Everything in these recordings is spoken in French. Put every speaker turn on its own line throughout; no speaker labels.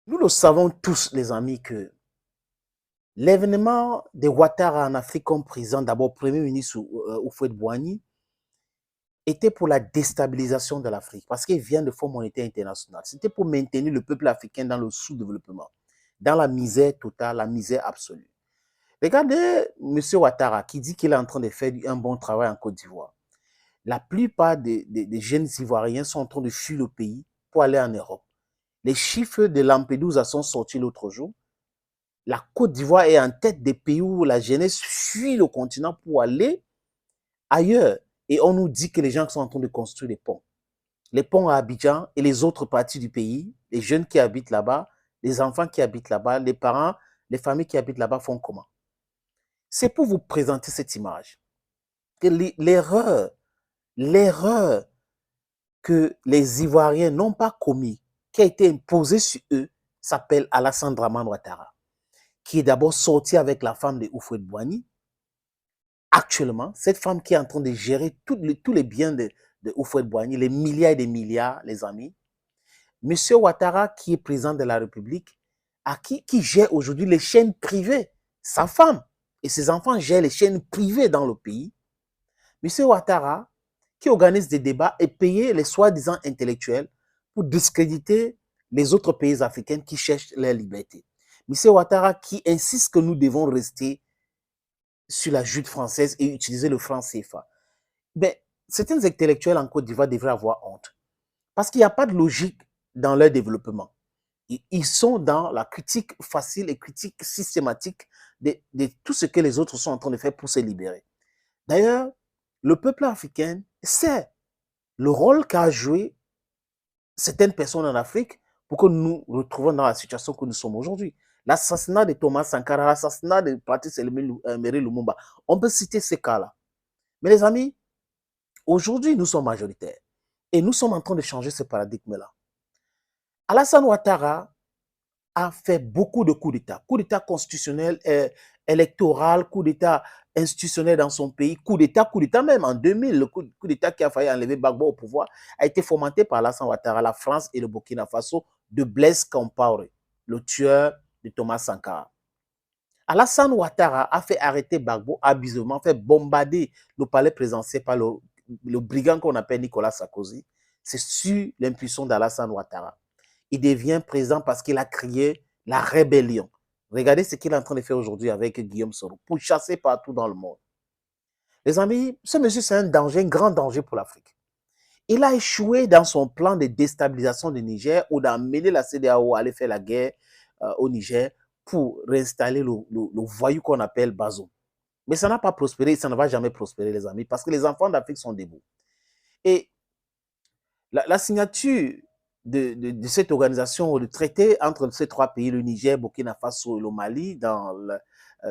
Nous le savons tous, les amis, que l'événement de Ouattara en Afrique comme président, d'abord Premier ministre Houphouët-Boigny, était pour la déstabilisation de l'Afrique, parce qu'il vient de Fonds monétaire international. C'était pour maintenir le peuple africain dans le sous-développement, dans la misère totale, la misère absolue. Regardez M. Ouattara qui dit qu'il est en train de faire un bon travail en Côte d'Ivoire. La plupart des jeunes Ivoiriens sont en train de fuir le pays pour aller en Europe. Les chiffres de Lampedusa sont sortis l'autre jour. La Côte d'Ivoire est en tête des pays où la jeunesse fuit le continent pour aller ailleurs. Et on nous dit que les gens sont en train de construire des ponts. Les ponts à Abidjan et les autres parties du pays, les jeunes qui habitent là-bas, les enfants qui habitent là-bas, les parents, les familles qui habitent là-bas font comment? C'est pour vous présenter cette image. Que l'erreur que les Ivoiriens n'ont pas commis, qui a été imposée sur eux, s'appelle Alassane Dramane Ouattara, qui est d'abord sorti avec la femme de Houphouët-Boigny. Actuellement, cette femme qui est en train de gérer tous les biens de Houphouët-Boigny, les milliards et des milliards, les amis. Monsieur Ouattara, qui est président de la République, qui gère aujourd'hui les chaînes privées. Sa femme et ses enfants gèrent les chaînes privées dans le pays. Monsieur Ouattara, qui organise des débats et paye les soi-disant intellectuels pour discréditer les autres pays africains qui cherchent leur liberté. Monsieur Ouattara, qui insiste que nous devons rester sur la joute française et utiliser le franc CFA. Ben, certains intellectuels en Côte d'Ivoire devraient avoir honte. Parce qu'il n'y a pas de logique dans leur développement. Ils sont dans la critique facile et critique systématique de tout ce que les autres sont en train de faire pour se libérer. D'ailleurs, le peuple africain sait le rôle qu'a joué certaines personnes en Afrique pour que nous nous retrouvions dans la situation que nous sommes aujourd'hui. L'assassinat de Thomas Sankara, l'assassinat de Patrice Emery Lumumba, on peut citer ces cas-là. Mais les amis, aujourd'hui, nous sommes majoritaires et nous sommes en train de changer ce paradigme-là. Alassane Ouattara a fait beaucoup de coups d'État constitutionnel, électoral, coups d'État institutionnel dans son pays, coup d'État même en 2000, le coup d'État qui a failli enlever Gbagbo au pouvoir a été fomenté par Alassane Ouattara, la France et le Burkina Faso de Blaise Compaoré, le tueur de Thomas Sankara. Alassane Ouattara a fait arrêter Gbagbo abusivement, fait bombarder le palais présidentiel par le brigand qu'on appelle Nicolas Sarkozy. C'est sur l'impulsion d'Alassane Ouattara. Il devient président parce qu'il a créé la rébellion. Regardez ce qu'il est en train de faire aujourd'hui avec Guillaume Soro, pour chasser partout dans le monde. Les amis, ce monsieur, c'est un danger, un grand danger pour l'Afrique. Il a échoué dans son plan de déstabilisation du Niger ou d'amener la CEDEAO à aller faire la guerre au Niger pour réinstaller le voyou qu'on appelle Bazoum. Mais ça n'a pas prospéré, ça ne va jamais prospérer, les amis, parce que les enfants d'Afrique sont debout. Et la signature de cette organisation, le traité entre ces trois pays, le Niger, Burkina Faso et le Mali, dans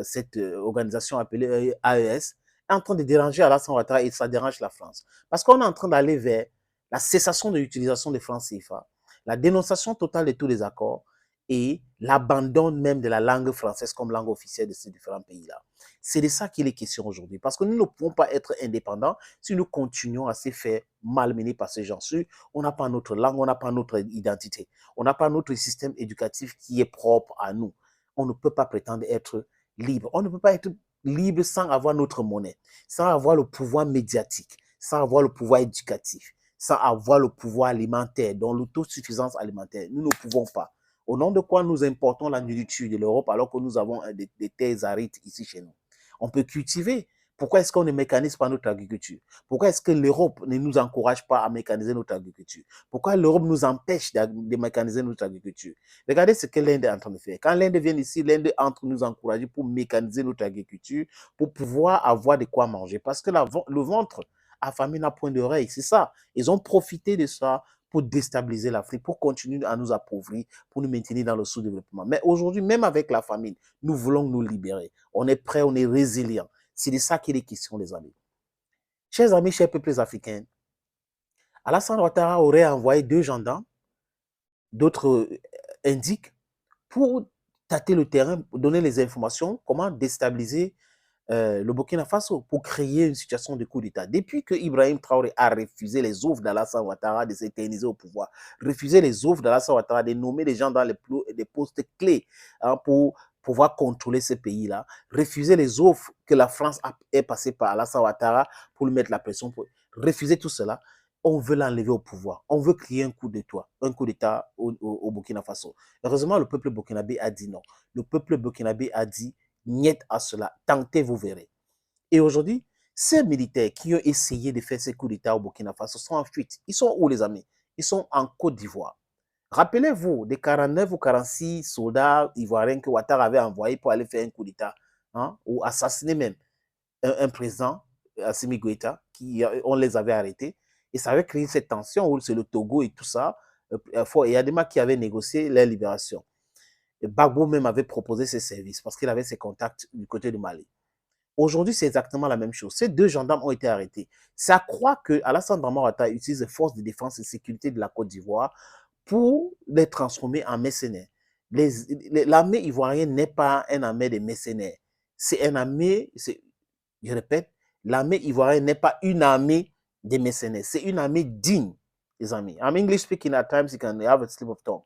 cette organisation appelée AES, est en train de déranger Alassane Ouattara et ça dérange la France. Parce qu'on est en train d'aller vers la cessation de l'utilisation des francs CFA, la dénonciation totale de tous les accords et l'abandon même de la langue française comme langue officielle de ces différents pays-là. C'est de ça qu'il est question aujourd'hui. Parce que nous ne pouvons pas être indépendants si nous continuons à se faire malmener par ces gens-ci. On n'a pas notre langue, on n'a pas notre identité. On n'a pas notre système éducatif qui est propre à nous. On ne peut pas prétendre être libre. On ne peut pas être libre sans avoir notre monnaie, sans avoir le pouvoir médiatique, sans avoir le pouvoir éducatif, sans avoir le pouvoir alimentaire, donc l'autosuffisance alimentaire. Nous ne pouvons pas. Au nom de quoi nous importons la nourriture de l'Europe alors que nous avons des terres arides ici chez nous. On peut cultiver. Pourquoi est-ce qu'on ne mécanise pas notre agriculture? Pourquoi est-ce que l'Europe ne nous encourage pas à mécaniser notre agriculture? Pourquoi l'Europe nous empêche de mécaniser notre agriculture? Regardez ce que l'Inde est en train de faire. Quand l'Inde vient ici, l'Inde entre nous encourager pour mécaniser notre agriculture, pour pouvoir avoir de quoi manger. Parce que le ventre affamé n'a point d'oreille. C'est ça. Ils ont profité de ça pour déstabiliser l'Afrique, pour continuer à nous appauvrir, pour nous maintenir dans le sous-développement. Mais aujourd'hui, même avec la famine, nous voulons nous libérer. On est prêt, on est résilient. C'est de ça qu'il est question, les amis. Chers amis, chers peuples africains, Alassane Ouattara aurait envoyé 2 gendarmes, d'autres indiquent, pour tâter le terrain, donner les informations, comment déstabiliser le Burkina Faso pour créer une situation de coup d'État. Depuis que Ibrahim Traoré a refusé les offres d'Alassane Ouattara de s'éterniser au pouvoir, refusé les offres d'Alassane Ouattara de nommer des gens dans les postes clés hein, pour pouvoir contrôler ce pays-là, refuser les offres que la France est passée par Alassane Ouattara pour lui mettre la pression, pour refuser tout cela, on veut l'enlever au pouvoir. On veut créer un coup d'État au Burkina Faso. Heureusement, le peuple burkinabé a dit non. Le peuple burkinabé a dit niet à cela. Tentez, vous verrez. Et aujourd'hui, ces militaires qui ont essayé de faire ces coups d'État au Burkina Faso sont en fuite. Ils sont où, les amis? Ils sont en Côte d'Ivoire. Rappelez-vous des 49 ou 46 soldats ivoiriens que Ouattara avait envoyés pour aller faire un coup d'État, hein, ou assassiner même un président, Assimi Goïta, on les avait arrêtés. Et ça avait créé cette tension où c'est le Togo et tout ça. Et Yadema qui avait négocié leur libération. Et Gbagbo même avait proposé ses services parce qu'il avait ses contacts du côté du Mali. Aujourd'hui, c'est exactement la même chose. Ces deux gendarmes ont été arrêtés. Ça croit que Alassane Dramane Ouattara utilise les forces de défense et de sécurité de la Côte d'Ivoire pour les transformer en mercenaires. L'armée ivoirienne n'est pas une armée de mercenaires. C'est une armée, je répète, l'armée ivoirienne n'est pas une armée de mercenaires. C'est une armée digne, les amis. I'm English speaking at times, you can have a slip of tongue.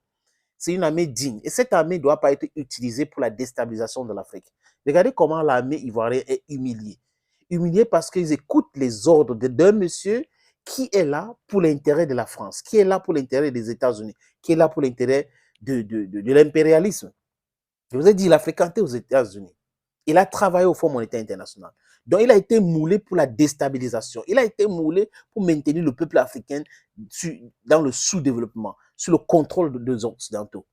C'est une armée digne. Et cette armée ne doit pas être utilisée pour la déstabilisation de l'Afrique. Regardez comment l'armée ivoirienne est humiliée. Humiliée parce qu'ils écoutent les ordres d'un monsieur qui est là pour l'intérêt de la France, qui est là pour l'intérêt des États-Unis, qui est là pour l'intérêt de l'impérialisme. Je vous ai dit, il a fréquenté aux États-Unis. Il a travaillé au Fonds monétaire international. Donc, il a été moulé pour la déstabilisation. Il a été moulé pour maintenir le peuple africain dans le sous-développement, sous le contrôle des Occidentaux.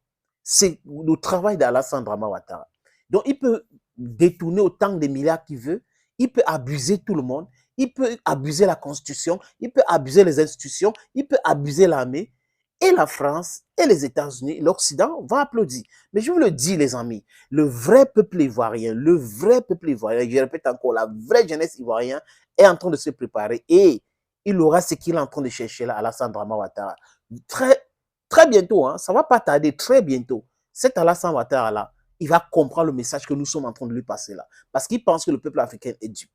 C'est le travail d'Alassane Dramane Ouattara. Donc, il peut détourner autant de milliards qu'il veut. Il peut abuser tout le monde. Il peut abuser la Constitution. Il peut abuser les institutions. Il peut abuser l'armée. Et la France et les États-Unis, l'Occident vont applaudir. Mais je vous le dis, les amis, le vrai peuple ivoirien, je répète encore, la vraie jeunesse ivoirienne est en train de se préparer et il aura ce qu'il est en train de chercher là, Alassane Dramane Ouattara. Très bientôt, hein, ça ne va pas tarder, très bientôt. Cet Alassane Ouattara là, il va comprendre le message que nous sommes en train de lui passer là. Parce qu'il pense que le peuple africain est dupe.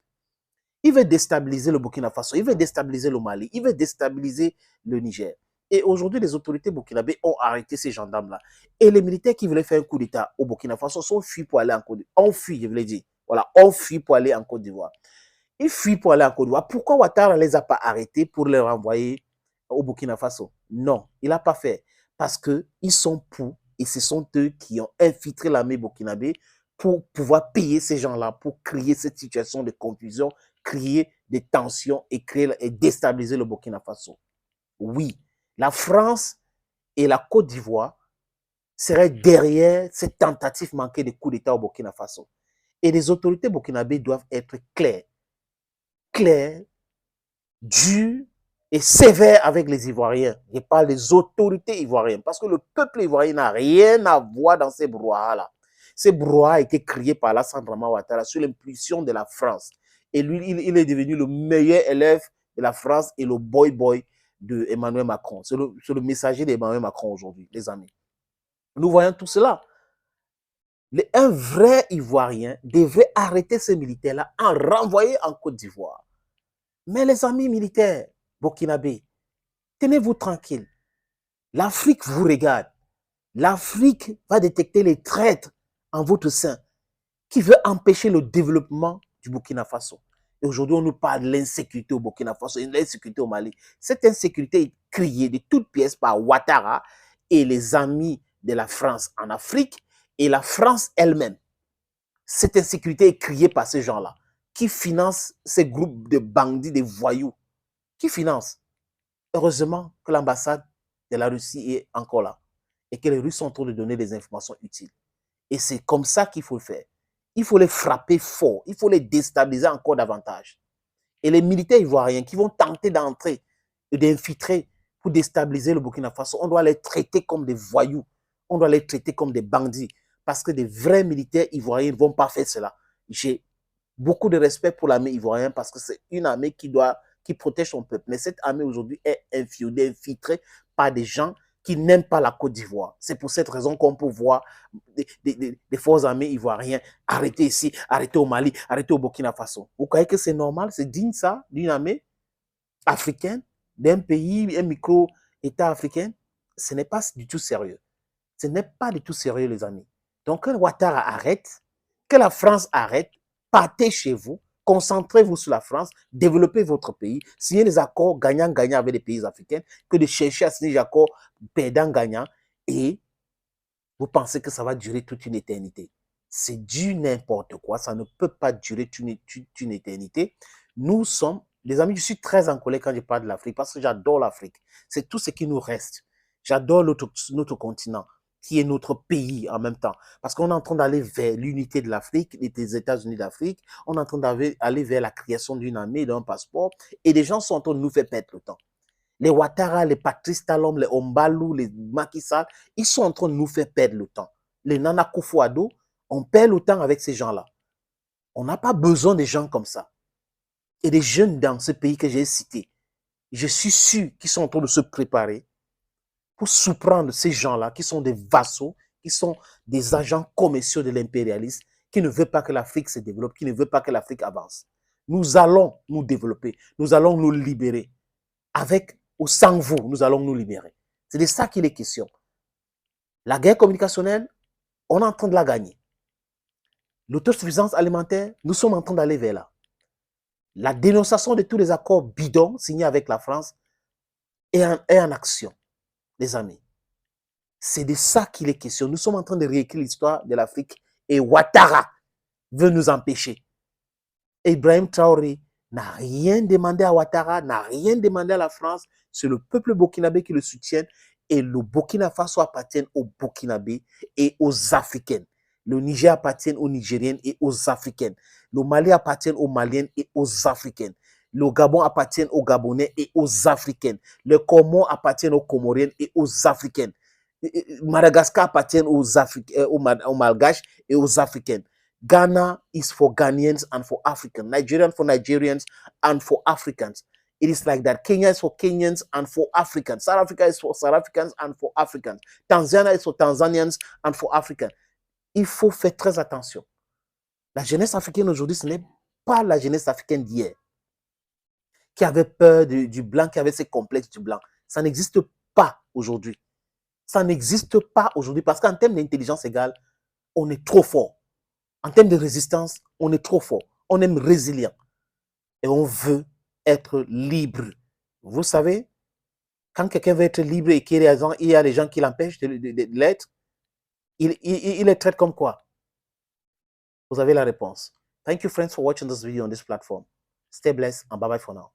Il veut déstabiliser le Burkina Faso, il veut déstabiliser le Mali, il veut déstabiliser le Niger. Et aujourd'hui, les autorités burkinabées ont arrêté ces gendarmes-là. Et les militaires qui voulaient faire un coup d'État au Burkina Faso sont fuis pour aller en Côte d'Ivoire. On fuit, je vous l'ai dit. Voilà, on fuit pour aller en Côte d'Ivoire. Ils fuient pour aller en Côte d'Ivoire. Pourquoi Ouattara ne les a pas arrêtés pour les renvoyer au Burkina Faso? Non, il n'a pas fait. Parce qu'ils sont pour, et ce sont eux qui ont infiltré l'armée burkinabé pour pouvoir payer ces gens-là, pour créer cette situation de confusion, créer des tensions et déstabiliser le Burkina Faso. Oui, la France et la Côte d'Ivoire seraient derrière cette tentative manquée de coup d'État au Burkina Faso. Et les autorités burkinabées doivent être claires, dures et sévères avec les Ivoiriens. Je parle des autorités ivoiriennes parce que le peuple ivoirien n'a rien à voir dans ces brouhahas-là. Ces brouhahas ont été créés par Alassane Dramane Ouattara sous l'impulsion de la France. Et lui, il est devenu le meilleur élève de la France et le boy de Emmanuel Macron. C'est le messager d'Emmanuel Macron aujourd'hui, les amis. Nous voyons tout cela. Un vrai Ivoirien devrait arrêter ces militaires-là en renvoyer en Côte d'Ivoire. Mais les amis militaires burkinabés, tenez-vous tranquille. L'Afrique vous regarde. L'Afrique va détecter les traîtres en votre sein qui veulent empêcher le développement du Burkina Faso. Et aujourd'hui, on nous parle de l'insécurité au Burkina Faso et de l'insécurité au Mali. Cette insécurité est créée de toutes pièces par Ouattara et les amis de la France en Afrique et la France elle-même. Cette insécurité est créée par ces gens-là qui financent ces groupes de bandits, de voyous. Qui financent? Heureusement que l'ambassade de la Russie est encore là et que les Russes sont en train de donner des informations utiles. Et c'est comme ça qu'il faut le faire. Il faut les frapper fort, il faut les déstabiliser encore davantage. Et les militaires ivoiriens qui vont tenter d'entrer et d'infiltrer pour déstabiliser le Burkina Faso, on doit les traiter comme des voyous, on doit les traiter comme des bandits, parce que des vrais militaires ivoiriens ne vont pas faire cela. J'ai beaucoup de respect pour l'armée ivoirienne parce que c'est une armée qui protège son peuple. Mais cette armée aujourd'hui est infiltrée par des gens qui n'aiment pas la Côte d'Ivoire. C'est pour cette raison qu'on peut voir des forces armées ivoiriennes arrêtées ici, arrêtées au Mali, arrêtées au Burkina Faso. Vous croyez que c'est normal? C'est digne ça, d'une armée africaine, d'un pays, un micro-État africain? Ce n'est pas du tout sérieux. Ce n'est pas du tout sérieux, les amis. Donc, que Ouattara arrête, que la France arrête, partez chez vous, concentrez-vous sur la France, développez votre pays, signez des accords gagnant-gagnant avec les pays africains, que de chercher à signer des accords perdant-gagnant, et vous pensez que ça va durer toute une éternité. C'est du n'importe quoi, ça ne peut pas durer toute une éternité. Nous sommes, les amis, je suis très en colère quand je parle de l'Afrique, parce que j'adore l'Afrique. C'est tout ce qui nous reste. J'adore notre continent, qui est notre pays en même temps. Parce qu'on est en train d'aller vers l'unité de l'Afrique, des États-Unis d'Afrique. On est en train d'aller vers la création d'une armée, d'un passeport. Et les gens sont en train de nous faire perdre le temps. Les Ouattara, les Patrice Talon, les Ombalou, les Macky Sall, ils sont en train de nous faire perdre le temps. Les Nana Akufo-Addo, on perd le temps avec ces gens-là. On n'a pas besoin de gens comme ça. Et des jeunes dans ce pays que j'ai cité, je suis sûr qu'ils sont en train de se préparer pour surprendre ces gens-là qui sont des vassaux, qui sont des agents commerciaux de l'impérialisme, qui ne veulent pas que l'Afrique se développe, qui ne veulent pas que l'Afrique avance. Nous allons nous développer, nous allons nous libérer. Avec ou sans vous, nous allons nous libérer. C'est de ça qu'il est question. La guerre communicationnelle, on est en train de la gagner. L'autosuffisance alimentaire, nous sommes en train d'aller vers là. La dénonciation de tous les accords bidons signés avec la France est en action, les amis. C'est de ça qu'il est question. Nous sommes en train de réécrire l'histoire de l'Afrique et Ouattara veut nous empêcher. Ibrahim Traoré n'a rien demandé à Ouattara, n'a rien demandé à la France. C'est le peuple burkinabé qui le soutient et le Burkina Faso appartient aux Burkinabés et aux Africains. Le Niger appartient aux Nigériennes et aux Africaines. Le Mali appartient aux Maliennes et aux Africaines. Le Gabon appartient aux Gabonais et aux Africaines. Le Comore appartient aux Comoriennes et aux Africaines. Madagascar appartient aux Malgaches et aux Africaines. Ghana is for Ghanaians and for Africans. Nigerian for Nigerians and for Africans. It is like that. Kenya is for Kenyans and for Africans. South Africa is for South Africans and for Africans. Tanzania is for Tanzanians and for Africans. Il faut faire très attention. La jeunesse africaine aujourd'hui, ce n'est pas la jeunesse africaine d'hier qui avait peur du blanc, qui avait ses complexes du blanc. Ça n'existe pas aujourd'hui. Ça n'existe pas aujourd'hui parce qu'en termes d'intelligence égale, on est trop fort. En termes de résistance, on est trop fort. On est résilient. Et on veut être libre. Vous savez, quand quelqu'un veut être libre et qu'il y a des gens qui l'empêchent de l'être, il les traite comme quoi? Vous avez la réponse. Thank you, friends, for watching this video on this platform. Stay blessed and bye-bye for now.